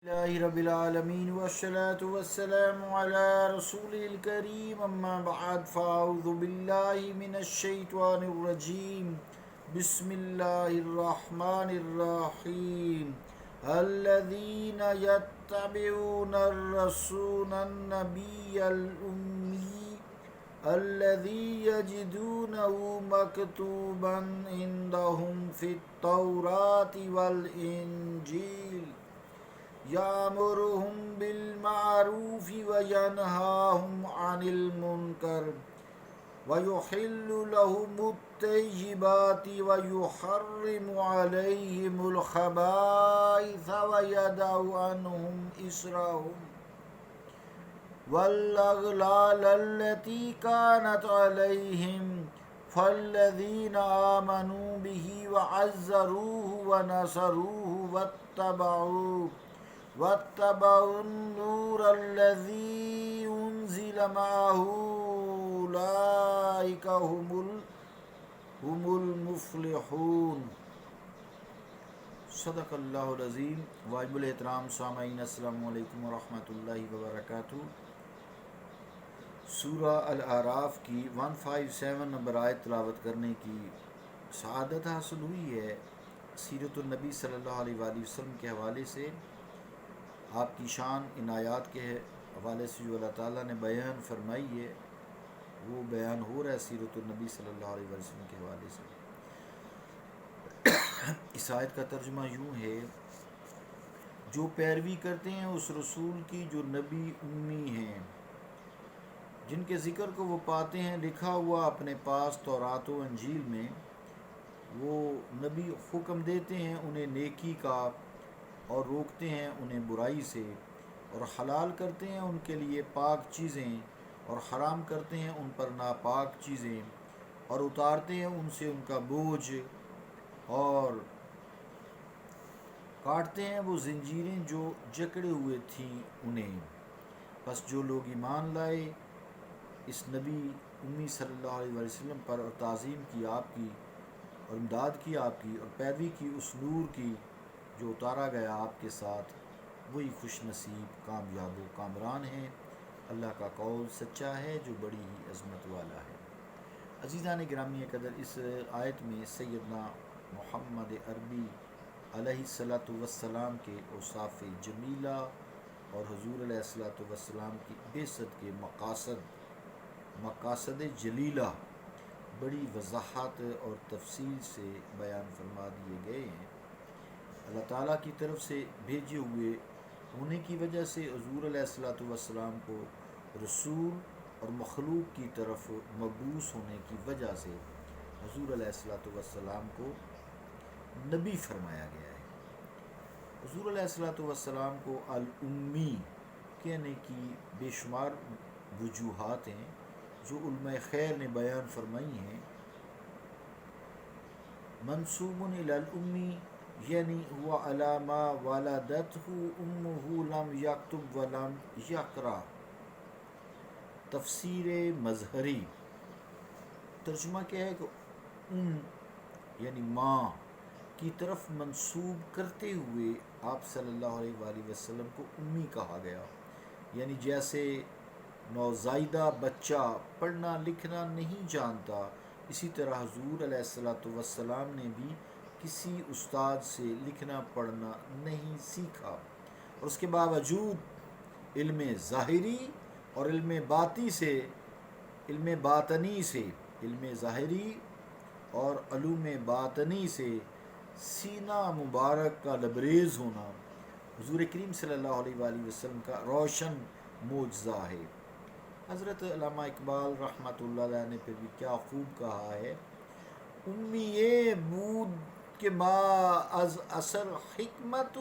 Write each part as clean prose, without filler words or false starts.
اللہ رب العالمین والصلاة والسلام علی رسول الکریم اما بعد فاعوذ باللہ من الشیطان الرجیم بسم اللہ الرحمن الرحیم الذین یتبعون الرسول النبی الأمی الذی یجدونه مکتوبا عندهم فی التوراة والانجیل یامرهم بالمعروف وینہاہم عن المنکر ویحل لهم الطیبات ویحرم علیہم الخبائث ویدع عنہم اسرہم والاغلال التي كانت عليهم فالذين آمنوا به وعزروه ونصروه واتبعوا النور الذي أنزل معه أولئك هم المفلحون۔ صدق اللہ العظیم۔ واجب الاحترام سامعین، السلام علیکم ورحمۃ اللہ وبرکاتہ۔ سورہ الاعراف کی 157 نمبر آیت تلاوت کرنے کی سعادت حاصل ہوئی ہے۔ سیرت النبی صلی اللہ علیہ وآلہ وسلم کے حوالے سے آپ کی شان ان آیات کے حوالے سے جو اللہ تعالیٰ نے بیان فرمائی ہے وہ بیان ہو رہا ہے سیرت النبی صلی اللہ علیہ وسلم کے حوالے سے۔ اس آیت کا ترجمہ یوں ہے: جو پیروی کرتے ہیں اس رسول کی جو نبی امی ہیں، جن کے ذکر کو وہ پاتے ہیں لکھا ہوا اپنے پاس تورات و انجیل میں، وہ نبی حکم دیتے ہیں انہیں نیکی کا اور روکتے ہیں انہیں برائی سے، اور حلال کرتے ہیں ان کے لیے پاک چیزیں اور حرام کرتے ہیں ان پر ناپاک چیزیں، اور اتارتے ہیں ان سے ان کا بوجھ اور کاٹتے ہیں وہ زنجیریں جو جکڑے ہوئے تھیں انہیں۔ پس جو لوگ ایمان لائے اس نبی امی صلی اللہ علیہ وسلم پر اور تعظیم کی آپ کی اور امداد کی آپ کی اور پیروی کی اس نور کی جو اتارا گیا آپ کے ساتھ، وہی خوش نصیب کامیاب و کامران ہیں۔ اللہ کا قول سچا ہے جو بڑی ہی عظمت والا ہے۔ عزیزان گرامی قدر، اس آیت میں سیدنا محمد عربی علیہ الصلاۃ والسلام کے اوصاف جمیلہ اور حضور علیہ الصلاۃ والسلام کی بعثت کے مقاصد جلیلہ بڑی وضاحت اور تفصیل سے بیان فرما دیے گئے ہیں۔ اللہ تعالیٰ کی طرف سے بھیجے ہوئے ہونے کی وجہ سے حضور علیہ الصلاۃ والسلام کو رسول اور مخلوق کی طرف مبعوث ہونے کی وجہ سے حضور علیہ الصلاۃ والسلام کو نبی فرمایا گیا ہے۔ حضور علیہ الصلاۃ والسلام کو الامی کہنے کی بے شمار وجوہات ہیں جو علماء خیر نے بیان فرمائی ہیں۔ منسوب الی الامی یعنی ہوا علی ما ولدتہ امہ لم یکتب ولم یقرأ۔ تفسیر مظہری ترجمہ کیا ہے کہ یعنی ماں کی طرف منسوب کرتے ہوئے آپ صلی اللہ علیہ وآلہ وسلم کو امی کہا گیا، یعنی جیسے نوزائیدہ بچہ پڑھنا لکھنا نہیں جانتا، اسی طرح حضور علیہ الصلاۃ والسلام نے بھی کسی استاد سے لکھنا پڑھنا نہیں سیکھا، اور اس کے باوجود علم ظاہری اور علم ظاہری اور علوم باطنی سے سینہ مبارک کا لبریز ہونا حضور کریم صلی اللہ علیہ وآلہ وسلم کا روشن معجزہ ہے۔ حضرت علامہ اقبال رحمۃ اللہ علیہ نے پھر بھی کیا خوب کہا ہے: امی بود کے ما از اثر حکمت،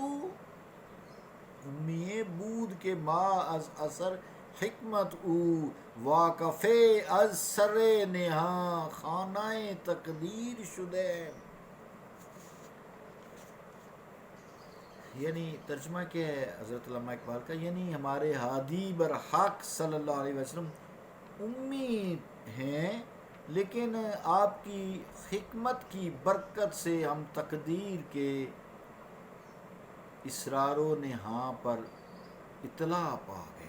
امی بود کے ما از اثر حکمت او واقف از سر نہاں خانہ تقدیر شدہ۔ یعنی ترجمہ کیا ہے حضرت علامہ اقبال کا؟ یعنی ہمارے ہادی برحق صلی اللہ علیہ وسلم امی ہیں، لیکن آپ کی حکمت کی برکت سے ہم تقدیر کے اسرار و نہاں پر اطلاع پا گئے۔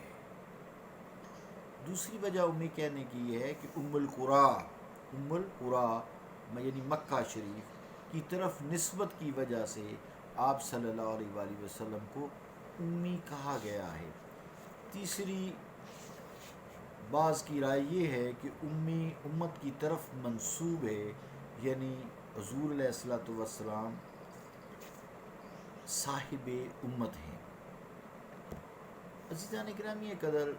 دوسری وجہ امی کہنے کی یہ ہے کہ ام القرا یعنی مکہ شریف کی طرف نسبت کی وجہ سے آپ صلی اللہ علیہ وآلہ وسلم کو امی کہا گیا ہے۔ تیسری بعض کی رائے یہ ہے کہ امی امت کی طرف منسوب ہے، یعنی حضور علیہ الصلوۃ والسلام صاحب امت ہیں۔ عزیزان گرامی قدر،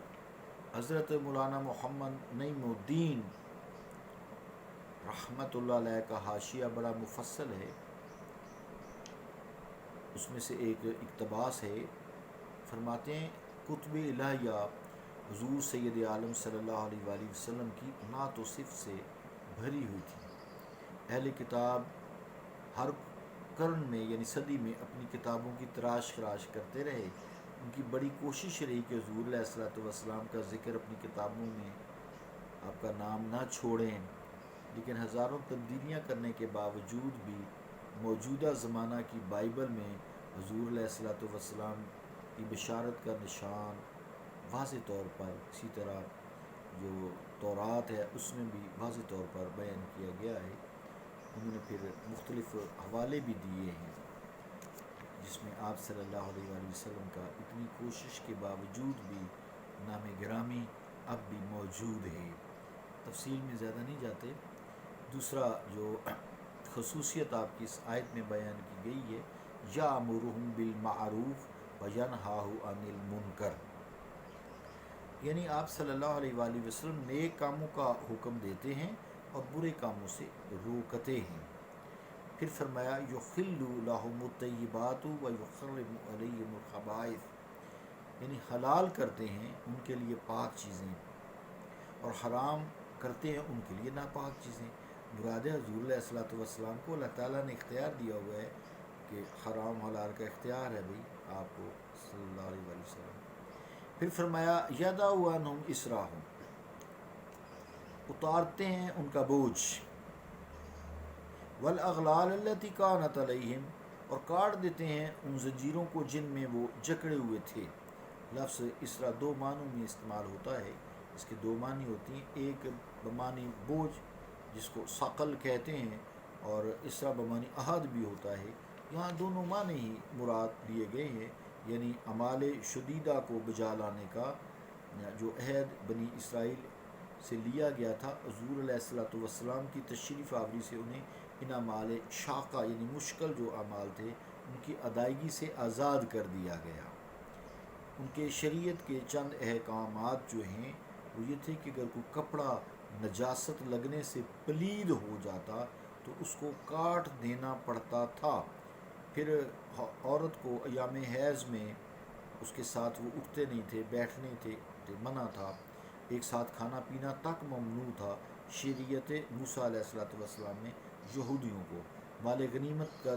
حضرت مولانا محمد نعیم الدین رحمۃ اللہ علیہ کا حاشیہ بڑا مفصل ہے، اس میں سے ایک اقتباس ہے، فرماتے ہیں کتب الہیہ حضور سید عالم صلی اللہ علیہ وآلہ وسلم کی نعت و صفت سے بھری ہوئی تھی۔ اہل کتاب ہر قرن میں یعنی صدی میں اپنی کتابوں کی تراش خراش کرتے رہے۔ ان کی بڑی کوشش رہی کہ حضور علیہ الصلوۃ والسلام کا ذکر اپنی کتابوں میں آپ کا نام نہ چھوڑیں، لیکن ہزاروں تبدیلیاں کرنے کے باوجود بھی موجودہ زمانہ کی بائبل میں حضور علیہ الصلوۃ والسلام کی بشارت کا نشان واضح طور پر، اسی طرح جو تورات ہے اس میں بھی واضح طور پر بیان کیا گیا ہے۔ انہوں نے پھر مختلف حوالے بھی دیے ہیں جس میں آپ صلی اللہ علیہ وآلہ وسلم کا اتنی کوشش کے باوجود بھی نام گرامی اب بھی موجود ہے۔ تفصیل میں زیادہ نہیں جاتے۔ دوسرا جو خصوصیت آپ کی اس آیت میں بیان کی گئی ہے، یامرہم بالمعروف وینہاہ عن المنکر، یعنی آپ صلی اللہ علیہ وآلہ وسلم نیک کاموں کا حکم دیتے ہیں اور برے کاموں سے روکتے ہیں۔ پھر فرمایا یحل لہم الطیبات ویحرم علیہم الخبائث، یعنی حلال کرتے ہیں ان کے لیے پاک چیزیں اور حرام کرتے ہیں ان کے لیے ناپاک چیزیں۔ مراد حضور علیہ الصلوۃ والسلام کو اللہ تعالیٰ نے اختیار دیا ہوا ہے کہ حرام حلال کا اختیار ہے بھائی آپ کو صلی اللہ علیہ وآلہ وسلم۔ پھر فرمایا یضع عنہم اسرہم، اتارتے ہیں ان کا بوجھ، والاغلال التی کانت علیہم، اور کاٹ دیتے ہیں ان زنجیروں کو جن میں وہ جکڑے ہوئے تھے۔ لفظ اسرا دو معنوں میں استعمال ہوتا ہے، اس کے دو معنی ہوتی ہیں، ایک بمعنی بوجھ جس کو ثقل کہتے ہیں، اور اسرا بمعنی احد بھی ہوتا ہے۔ یہاں دونوں معنی ہی مراد لیے گئے ہیں، یعنی اعمال شدیدہ کو بجا لانے کا جو عہد بنی اسرائیل سے لیا گیا تھا، حضور علیہ الصلوۃ والسلام کی تشریف آوری سے انہیں ان اعمال شاقہ یعنی مشکل جو اعمال تھے ان کی ادائیگی سے آزاد کر دیا گیا۔ ان کے شریعت کے چند احکامات جو ہیں وہ یہ تھے کہ اگر کوئی کپڑا نجاست لگنے سے پلید ہو جاتا تو اس کو کاٹ دینا پڑتا تھا۔ پھر عورت کو ایام حیض میں اس کے ساتھ وہ اٹھتے نہیں تھے، بیٹھنے تھے منع تھا، ایک ساتھ کھانا پینا تک ممنوع تھا۔ شریعت موسیٰ علیہ الصلوۃ والسلام میں یہودیوں کو مال غنیمت کا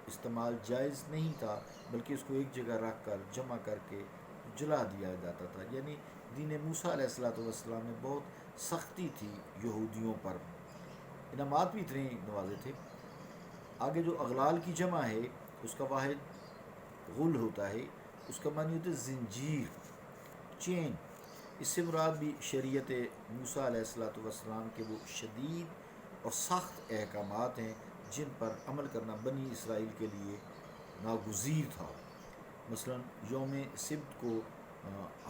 استعمال جائز نہیں تھا، بلکہ اس کو ایک جگہ رکھ کر جمع کر کے جلا دیا جاتا تھا، یعنی دین موسیٰ علیہ الصلوۃ والسلام میں بہت سختی تھی یہودیوں پر، انعامات بھی اتنے نوازے تھے۔ آگے جو اغلال کی جمع ہے اس کا واحد غل ہوتا ہے، اس کا معنی ہوتا ہے زنجیر، چین۔ اس سے مراد بھی شریعت موسیٰ علیہ الصلوۃ والسلام کے وہ شدید اور سخت احکامات ہیں جن پر عمل کرنا بنی اسرائیل کے لیے ناگزیر تھا۔ مثلا یوم سبت کو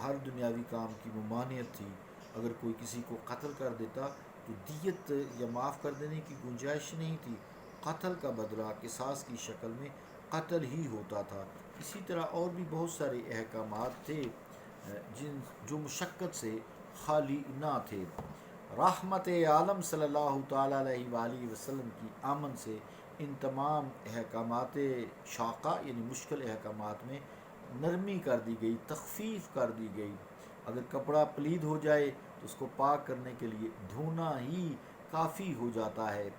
ہر دنیاوی کام کی ممانعت تھی، اگر کوئی کسی کو قتل کر دیتا تو دیت یا معاف کر دینے کی گنجائش نہیں تھی، قتل کا بدلہ قصاص کی شکل میں قتل ہی ہوتا تھا۔ اسی طرح اور بھی بہت سارے احکامات تھے جو مشقت سے خالی نہ تھے۔ رحمت عالم صلی اللہ تعالیٰ علیہ وآلہ وسلم کی آمد سے ان تمام احکامات شاقہ یعنی مشکل احکامات میں نرمی کر دی گئی، تخفیف کر دی گئی۔ اگر کپڑا پلید ہو جائے تو اس کو پاک کرنے کے لیے دھونا ہی کافی ہو جاتا ہے۔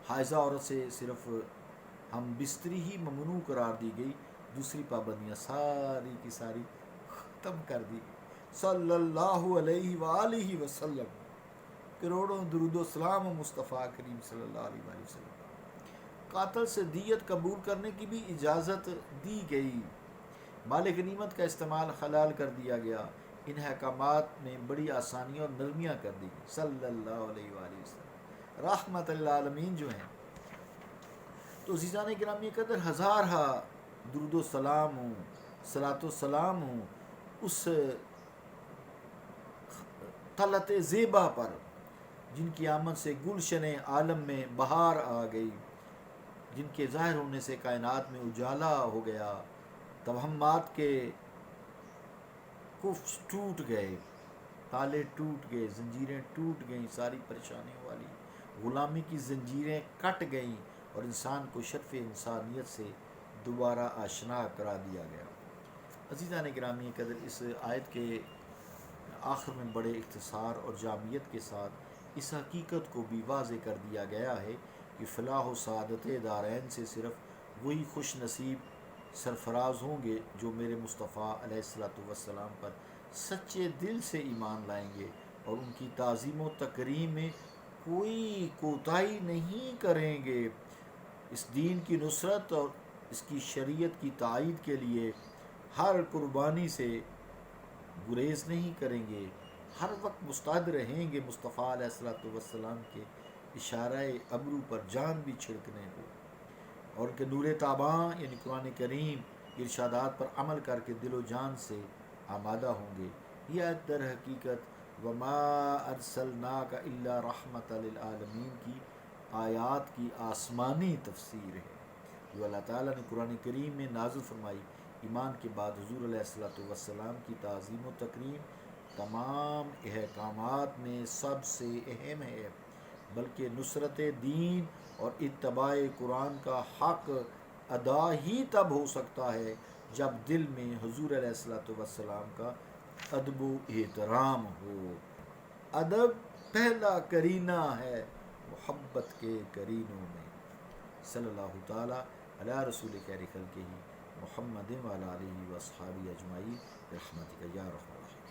حائضہ عورت سے صرف ہم بستری ہی ممنوع قرار دی گئی، دوسری پابندیاں ساری کی ساری ختم کر دی گئی۔ صلی اللہ علیہ وآلہ وسلم، کروڑوں درود و سلام مصطفیٰ کریم صلی اللہ علیہ وآلہ وسلم۔ قاتل سے دیت قبول کرنے کی بھی اجازت دی گئی، مال غنیمت کا استعمال حلال کر دیا گیا، ان احکامات میں بڑی آسانیاں اور نرمیاں کر دی گئی۔ صلی اللہ علیہ وآلہ وسلم رحمت للعالمین جو ہیں۔ تو عزیزان گرامی قدر، ہزارہا درود و سلام ہوں، صلاۃ و سلام ہوں اس طلعت زیبا پر جن کی آمد سے گلشن عالم میں بہار آ گئی، جن کے ظاہر ہونے سے کائنات میں اجالا ہو گیا، توہمات کے کفس ٹوٹ گئے، تالے ٹوٹ گئے، زنجیریں ٹوٹ گئیں، ساری پریشانیوں والی غلامی کی زنجیریں کٹ گئیں، اور انسان کو شرف انسانیت سے دوبارہ آشنا کرا دیا گیا۔ عزیزان گرامی قدر، اس آیت کے آخر میں بڑے اختصار اور جامعیت کے ساتھ اس حقیقت کو بھی واضح کر دیا گیا ہے کہ فلاح و سعادت دارین سے صرف وہی خوش نصیب سرفراز ہوں گے جو میرے مصطفیٰ علیہ الصلوۃ والسلام پر سچے دل سے ایمان لائیں گے اور ان کی تعظیم و تکریم میں کوئی کوتاہی نہیں کریں گے، اس دین کی نصرت اور اس کی شریعت کی تائید کے لیے ہر قربانی سے گریز نہیں کریں گے، ہر وقت مستعد رہیں گے مصطفیٰ علیہ الصلوۃ والسلام کے اشارہ ابرو پر جان بھی چھڑکنے کو، اور ان کے نور تاباں یعنی قرآن کریم ارشادات پر عمل کر کے دل و جان سے آمادہ ہوں گے۔ یہ در حقیقت وما ارسلناک الا رحمت للعالمین کی آیات کی آسمانی تفسیر ہے جو اللہ تعالیٰ نے قرآن کریم میں نازل فرمائی۔ ایمان کے بعد حضور علیہ الصلوۃ والسلام کی تعظیم و تکریم تمام احکامات میں سب سے اہم ہے، بلکہ نصرت دین اور اتباع قرآن کا حق ادا ہی تب ہو سکتا ہے جب دل میں حضور علیہ الصلوۃ والسلام کا ادب و احترام ہو۔ ادب پہلا کرینہ ہے محبت کے کرینوں میں۔ صلی اللہ تعالیٰ علی رسول خیر خلقہ محمد وعلی آلہ واصحابہ اجمعین برحمتک یا رحمۃ اللہ۔